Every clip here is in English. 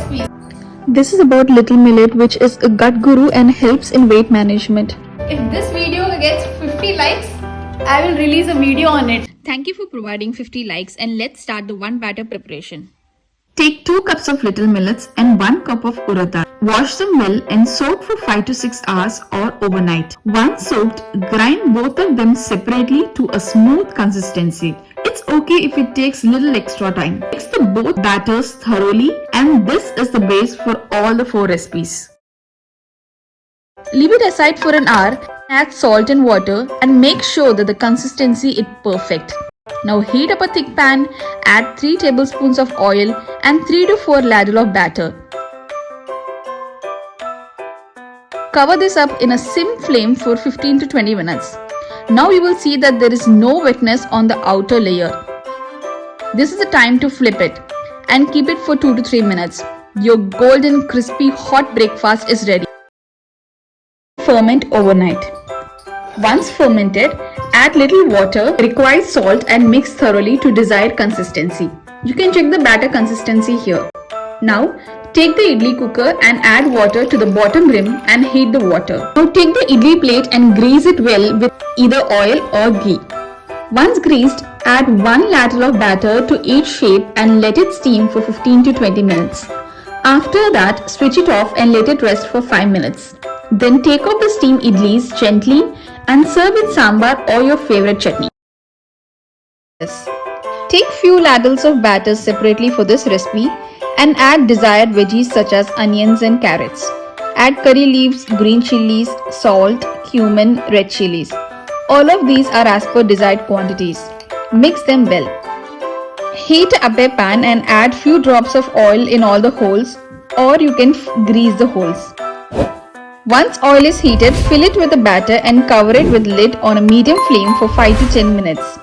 recipes. This is about Little Millet, which is a gut guru and helps in weight management. If this video gets 50 likes, I will release a video on it. Thank you for providing 50 likes, and let's start the one batter preparation. Take 2 cups of Little Millets and 1 cup of urad dal. Wash them well and soak for 5 to 6 hours or overnight. Once soaked, grind both of them separately to a smooth consistency. It's okay if it takes little extra time. Mix the both batters thoroughly, and this is the base for all the 4 recipes. Leave it aside for an hour, add salt and water, and make sure that the consistency is perfect. Now heat up a thick pan, add 3 tablespoons of oil and 3 to 4 ladle of batter. Cover this up in a sim flame for 15 to 20 minutes. Now you will see that there is no wetness on the outer layer. This is the time to flip it and keep it for 2 to 3 minutes. Your golden crispy hot breakfast is ready. Ferment overnight. Once fermented, add little water, require salt and mix thoroughly to desired consistency. You can check the batter consistency here. Now, take the idli cooker and add water to the bottom rim and heat the water. Now take the idli plate and grease it well with either oil or ghee. Once greased, add 1 ladle of batter to each shape and let it steam for 15 to 20 minutes. After that, switch it off and let it rest for 5 minutes. Then take out the steamed idlis gently and serve with sambar or your favorite chutney. Take few ladles of batter separately for this recipe and add desired veggies such as onions and carrots. Add curry leaves, green chilies, salt, cumin, red chilies. All of these are as per desired quantities. Mix them well. Heat up a pan and add few drops of oil in all the holes, or you can grease the holes. Once oil is heated, fill it with the batter and cover it with lid on a medium flame for 5 to 10 minutes.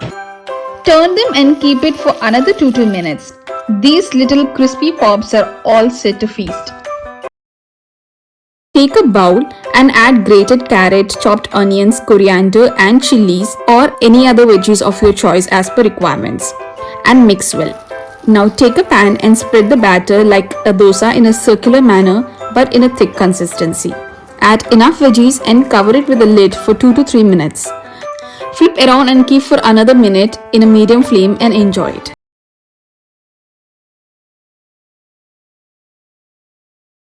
Turn them and keep it for another 2 to 2 minutes. These little crispy pops are all set to feast. Take a bowl and add grated carrot, chopped onions, coriander and chilies or any other veggies of your choice as per requirements and mix well. Now take a pan and spread the batter like a dosa in a circular manner but in a thick consistency. Add enough veggies and cover it with a lid for 2 to 3 minutes. Flip around and keep for another minute in a medium flame and enjoy it.